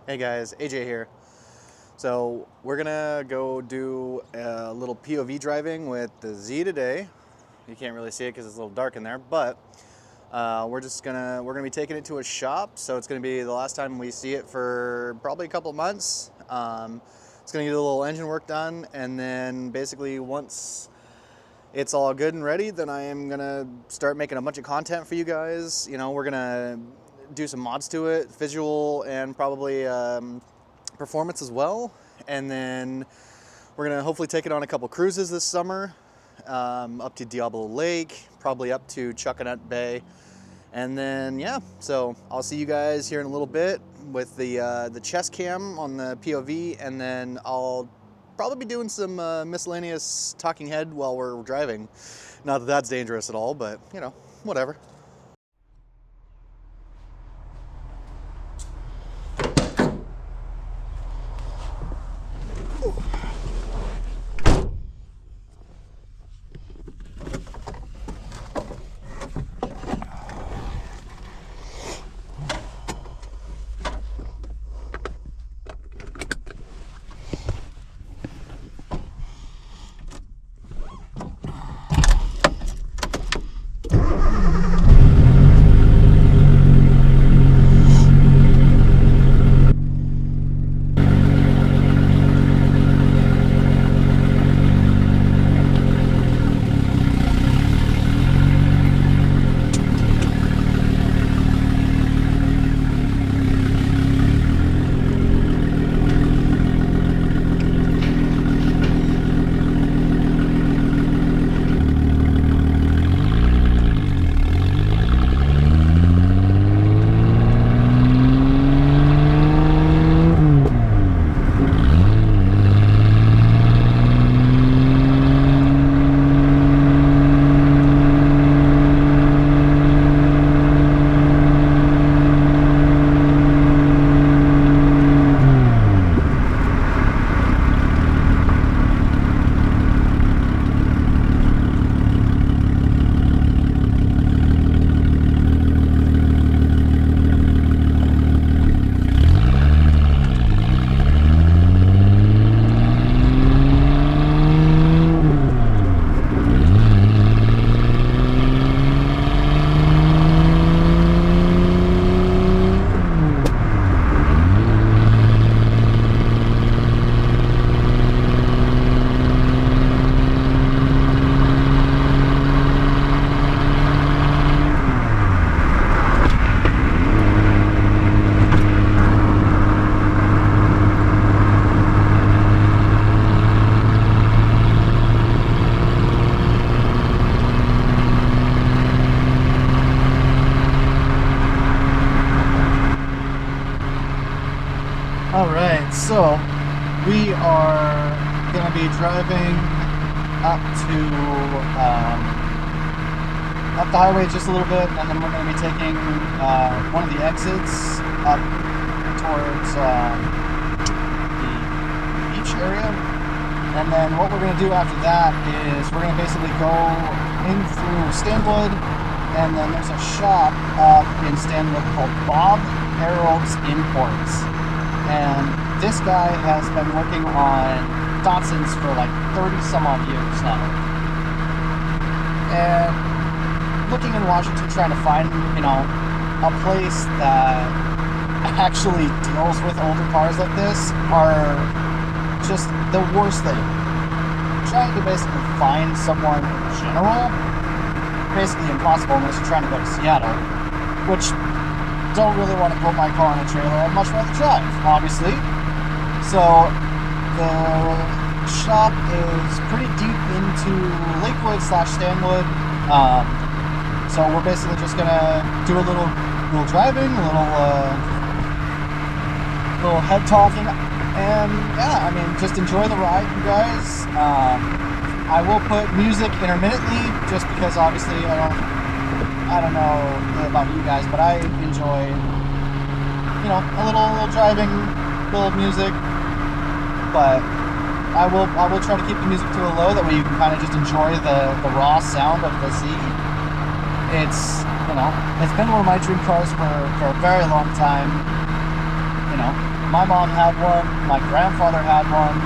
Hey guys, AJ here. So we're gonna go do a little POV driving with the Z today. You can't really see it because it's a little dark in there, but we're gonna be taking it to a shop. So it's gonna be the last time we see it for probably a couple months. It's gonna get a little engine work done, and then basically once it's all good and ready, then I am gonna start making a bunch of content for you guys. You know, we're gonna do some mods to it, visual and probably performance as well. And then we're gonna hopefully take it on a couple cruises this summer, up to Diablo Lake, probably up to Chuckanut Bay. And then, yeah, so I'll see you guys here in a little bit with the chest cam on the POV, and then I'll probably be doing some miscellaneous talking head while we're driving. Not that that's dangerous at all, but, you know, whatever. Alright, so we are going to be driving up the highway just a little bit, and then we're going to be taking one of the exits up towards the beach area. And then what we're going to do after that is we're going to basically go in through Stanwood, and then there's a shop up in Stanwood called Bob Harold's Imports. And this guy has been working on Datsuns for like 30 some odd years now. And looking in Washington, trying to find, you know, a place that actually deals with older cars like this are just the worst thing. Trying to basically find someone in general, basically impossible unless you're trying to go to Seattle, which don't really want to put my car on a trailer. I'd much rather drive, obviously. So the shop is pretty deep into Lakewood / Stanwood. So we're basically just gonna do a little driving, a little head talking, and yeah, I mean, just enjoy the ride, you guys. I will put music intermittently, just because obviously I don't know about you guys, but I enjoy, you know, a little driving, little music. But I will try to keep the music to a low, that way you can kind of just enjoy the raw sound of the Z. It's, you know, it's been one of my dream cars for a very long time. You know, my mom had one, my grandfather had one,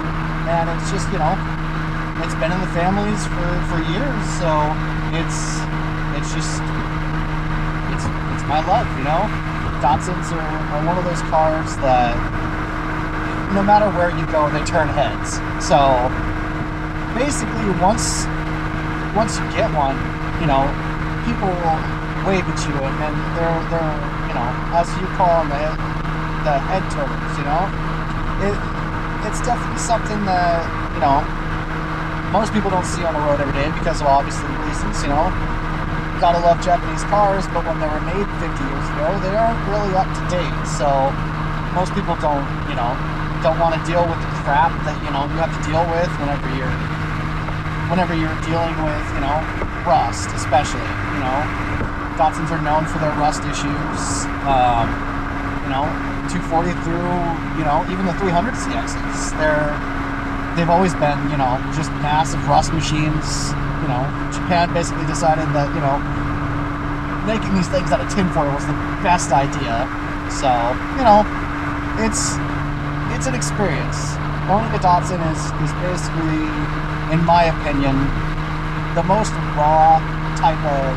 and it's just, it's been in the families for years, so it's just, it's my love, Datsuns are one of those cars that no matter where you go, they turn heads. So basically, once you get one, people will wave at you, and they're as you call them, the head turners. It's definitely something that most people don't see on the road every day because of obviously reasons. Gotta love Japanese cars, but when they were made 50 years ago, they aren't really up to date. So most people don't want to deal with the crap that you have to deal with whenever you're dealing with rust, especially. Datsuns are known for their rust issues. 240 through even the 300 CXs, they've always been just massive rust machines. Japan basically decided that making these things out of tinfoil was the best idea. So it's an experience. Owning a Datsun is basically, in my opinion, the most raw type of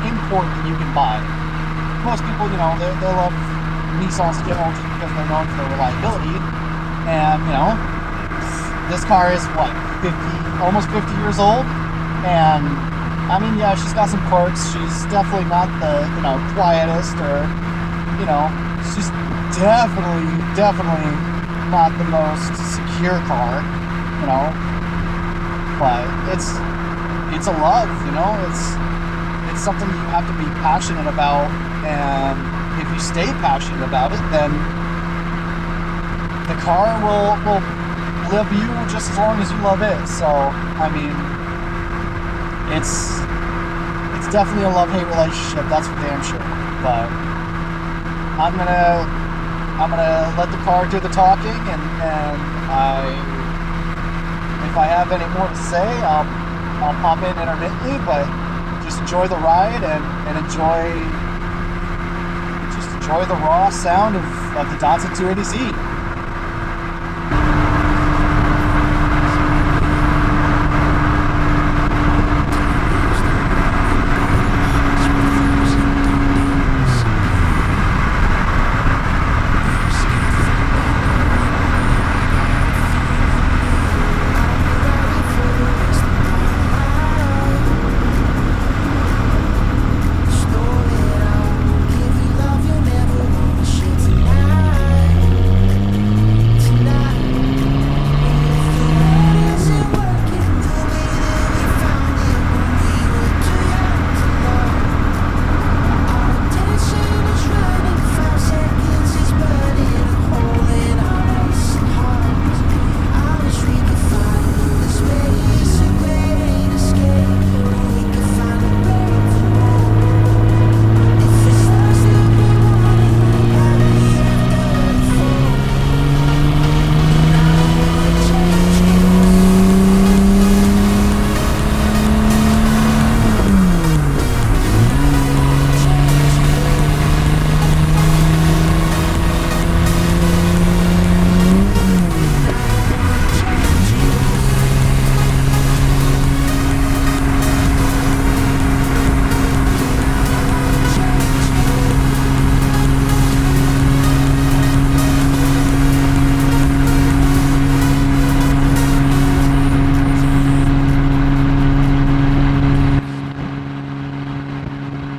import that you can buy. Most people, they love Nissans in general just because they're known for their reliability. And this car is almost 50 years old. And I mean, yeah, she's got some quirks. She's definitely not the quietest, or she's definitely not the most secure car, but it's a love, it's something you have to be passionate about, and if you stay passionate about it, then the car will love you just as long as you love it. So I mean, it's definitely a love-hate relationship, that's for damn sure. But I'm gonna let the car do the talking, and if I have any more to say, I'll pop in intermittently, but just enjoy the ride and enjoy the raw sound of the Datsun 280Z.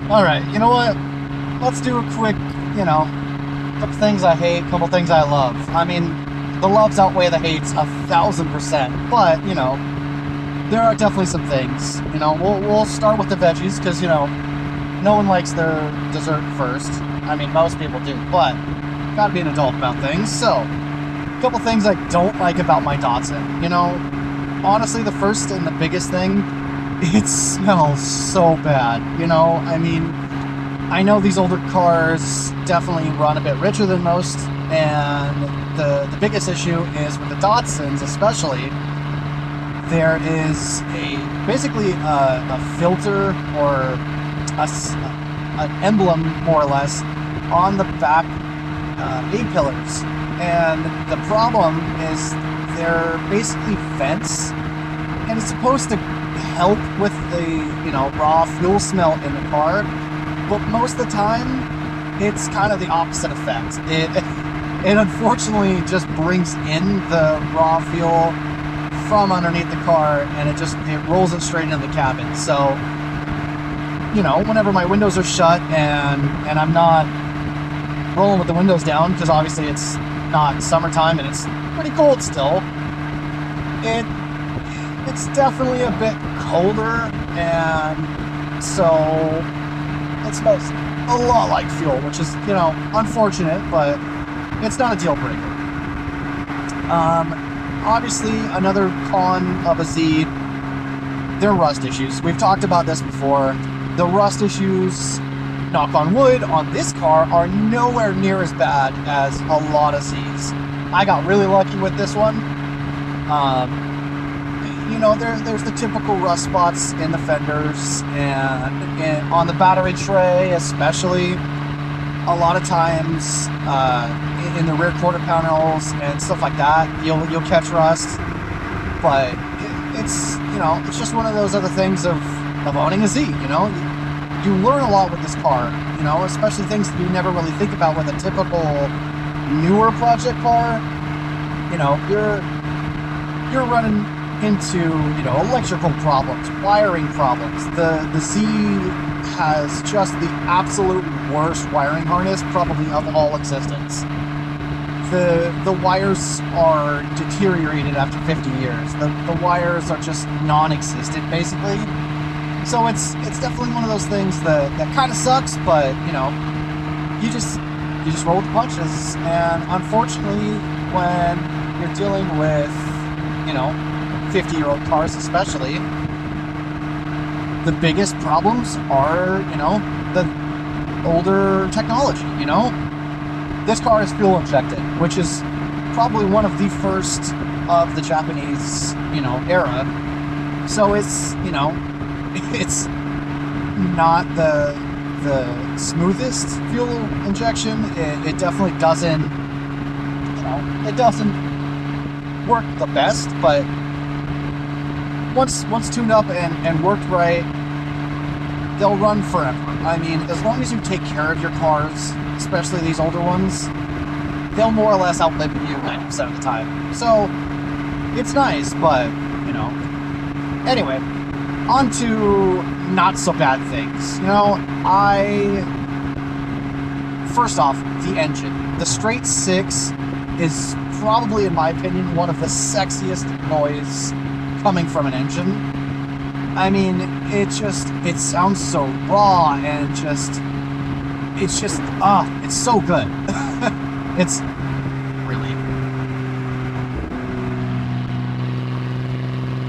Alright, you know what? Let's do a quick, couple things I hate, couple things I love. I mean, the loves outweigh the hates 1,000%, but, there are definitely some things. We'll start with the veggies, because, no one likes their dessert first. I mean, most people do, but gotta be an adult about things. So, a couple things I don't like about my Datsun. Honestly, the first and the biggest thing, it smells so bad. I mean, I know these older cars definitely run a bit richer than most, and the biggest issue is with the Datsuns especially, there is basically a filter, or an emblem more or less on the back A-pillars, and the problem is they're basically vents, and it's supposed to help with the raw fuel smell in the car, but most of the time it's kind of the opposite effect. It unfortunately just brings in the raw fuel from underneath the car, and it rolls it straight into the cabin. So whenever my windows are shut and I'm not rolling with the windows down, because obviously it's not summertime and it's pretty cold still, it's definitely a bit colder, and so it smells a lot like fuel, which is unfortunate, but it's not a deal breaker. Obviously, another con of a Z, they're rust issues. We've talked about this before. The rust issues, knock on wood, on this car are nowhere near as bad as a lot of Zs. I got really lucky with this one. There's the typical rust spots in the fenders and on the battery tray, especially. A lot of times in the rear quarter panels and stuff like that, you'll catch rust. But it's just one of those other things of owning a Z. You learn a lot with this car. Especially things that you never really think about with a typical newer project car. You're running into electrical problems, wiring problems. The Z has just the absolute worst wiring harness probably of all existence. The wires are deteriorated after 50 years. The wires are just non-existent basically. So it's definitely one of those things that kind of sucks, but you just roll with the punches. And unfortunately, when you're dealing with 50-year-old cars especially, the biggest problems are the older technology. This car is fuel injected, which is probably one of the first of the Japanese era. So it's it's not the smoothest fuel injection. It definitely doesn't it doesn't work the best, but once tuned up and worked right, they'll run forever. I mean, as long as you take care of your cars, especially these older ones, they'll more or less outlive you 90% of the time. So it's nice, but anyway, on to not so bad things. First off, the engine. The straight six is probably, in my opinion, one of the sexiest noise coming from an engine. I mean, it sounds so raw and it's so good. It's really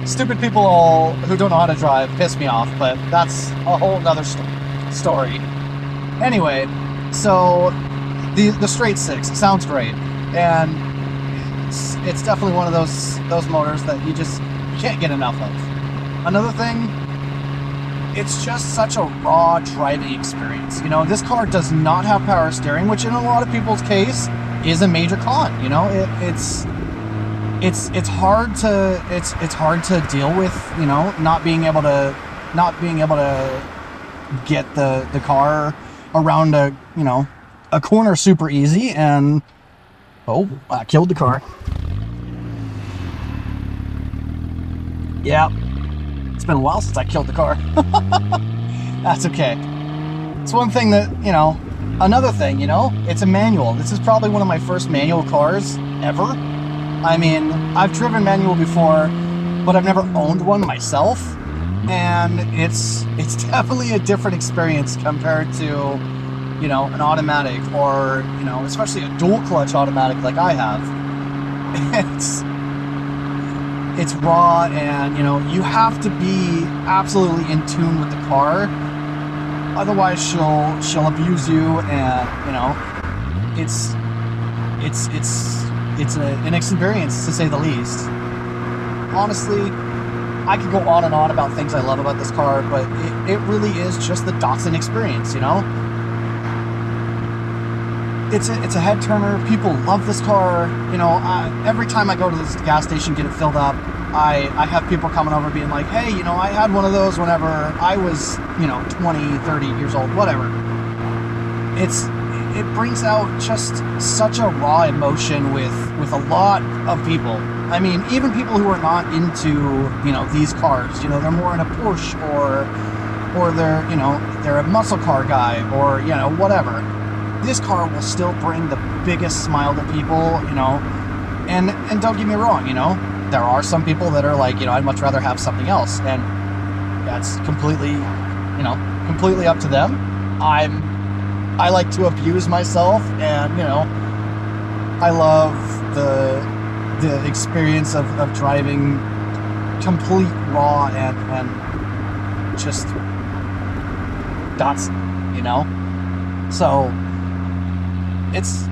stupid people who don't know how to drive piss me off, but that's a whole nother story. Anyway, so the straight six sounds great, and it's definitely one of those motors that you can't get enough of. Another thing, it's just such a raw driving experience. This car does not have power steering, which in a lot of people's case is a major con. It's hard to deal with, not being able to get the car around a corner super easy, and I killed the car. Yeah, it's been a while since I killed the car. That's okay. It's one thing that, another thing, it's a manual. This is probably one of my first manual cars ever. I mean, I've driven manual before, but I've never owned one myself. And it's definitely a different experience compared to, an automatic, or, especially a dual clutch automatic like I have. It's raw, and you have to be absolutely in tune with the car, otherwise she'll abuse you, and it's an experience, to say the least. Honestly, I could go on and on about things I love about this car, but it really is just the Datsun experience. it's a head turner. People love this car. You know, every time I go to this gas station, get it filled up, I have people coming over being like, hey, you know, I had one of those whenever I was, you know, 20, 30 years old, whatever. It brings out just such a raw emotion with a lot of people. I mean, even people who are not into, you know, these cars, you know, they're more in a Porsche or they're, you know, they're a muscle car guy or, you know, whatever. This car will still bring the biggest smile to people, you know, and don't get me wrong, you know, there are some people that are like, you know, I'd much rather have something else, and that's completely, you know, completely up to them. I like to abuse myself, and, you know, I love the experience of driving complete raw and just dots, you know? So it's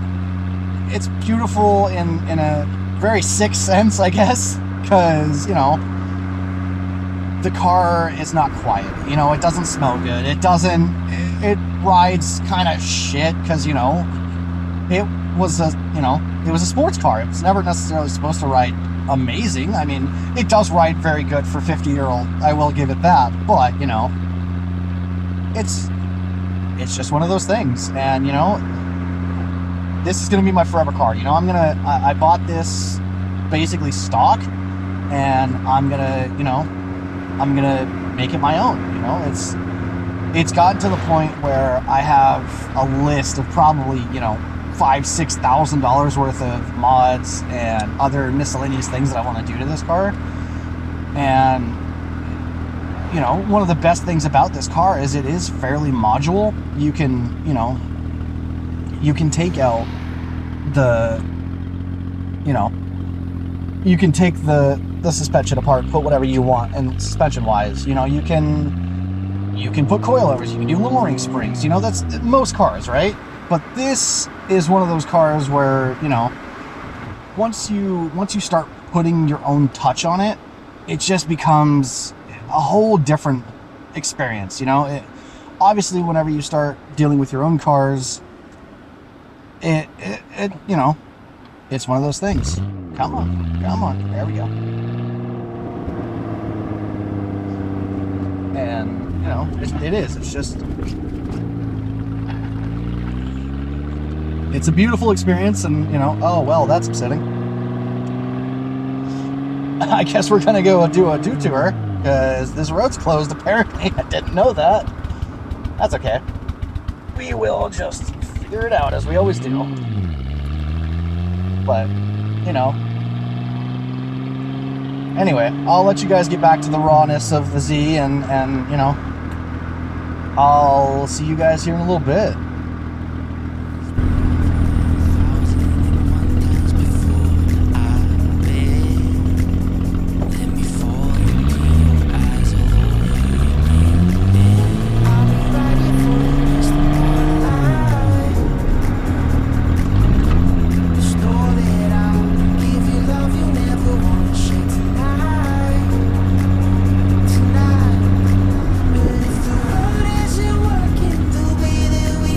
beautiful in a very sick sense, I guess, because, you know, the car is not quiet. You know, it doesn't smell good. It rides kind of shit because, you know, it was a sports car. It was never necessarily supposed to ride amazing. I mean, it does ride very good for 50-year-old. I will give it that. But, you know, it's just one of those things. And, you know, this is going to be my forever car. You know, I bought this basically stock, and I'm going to make it my own. You know, it's gotten to the point where I have a list of probably, you know, $5,000-$6,000 worth of mods and other miscellaneous things that I want to do to this car. And, you know, one of the best things about this car is it is fairly modular. You can, you know, you can take out you can take the suspension apart, put whatever you want, and suspension wise, you know, you can put coilovers, you can do lowering springs, you know, that's most cars, right? But this is one of those cars where, you know, once you start putting your own touch on it, it just becomes a whole different experience, you know? Obviously, whenever you start dealing with your own cars, it you know, it's one of those things. Come on, there we go. And, you know, it's just, it's a beautiful experience, and, you know, oh, well, that's upsetting. I guess we're gonna go do a detour, because this road's closed, apparently. I didn't know that. That's okay. We will just figure it out, as we always do. But, you know. Anyway, I'll let you guys get back to the rawness of the Z, and you know, I'll see you guys here in a little bit. Working the way that we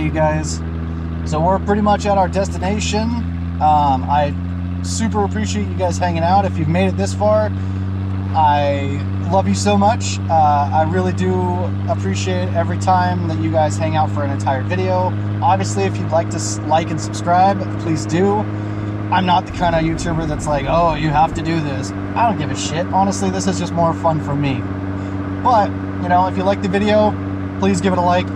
you guys. So we're pretty much at our destination. I super appreciate you guys hanging out. If you've made it this far, I love you so much. I really do appreciate every time that you guys hang out for an entire video. Obviously, if you'd like to like and subscribe, please do. I'm not the kind of YouTuber that's like, oh, you have to do this. I don't give a shit. Honestly, this is just more fun for me. But, you know, if you like the video, please give it a like.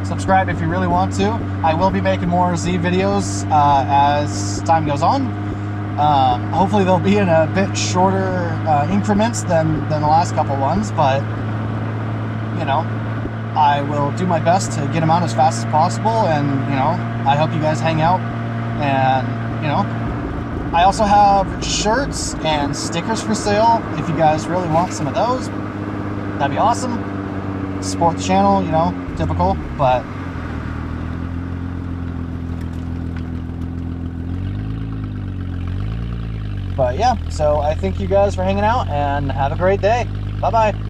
Subscribe if you really want to. I will be making more Z videos as time goes on. Hopefully they'll be in a bit shorter increments than the last couple ones, but, you know, I will do my best to get them out as fast as possible, and, you know, I hope you guys hang out, and, you know, I also have shirts and stickers for sale if you guys really want some of those. That'd be awesome. Support the channel, you know, typical, but yeah, so I thank you guys for hanging out, and have a great day. Bye-bye.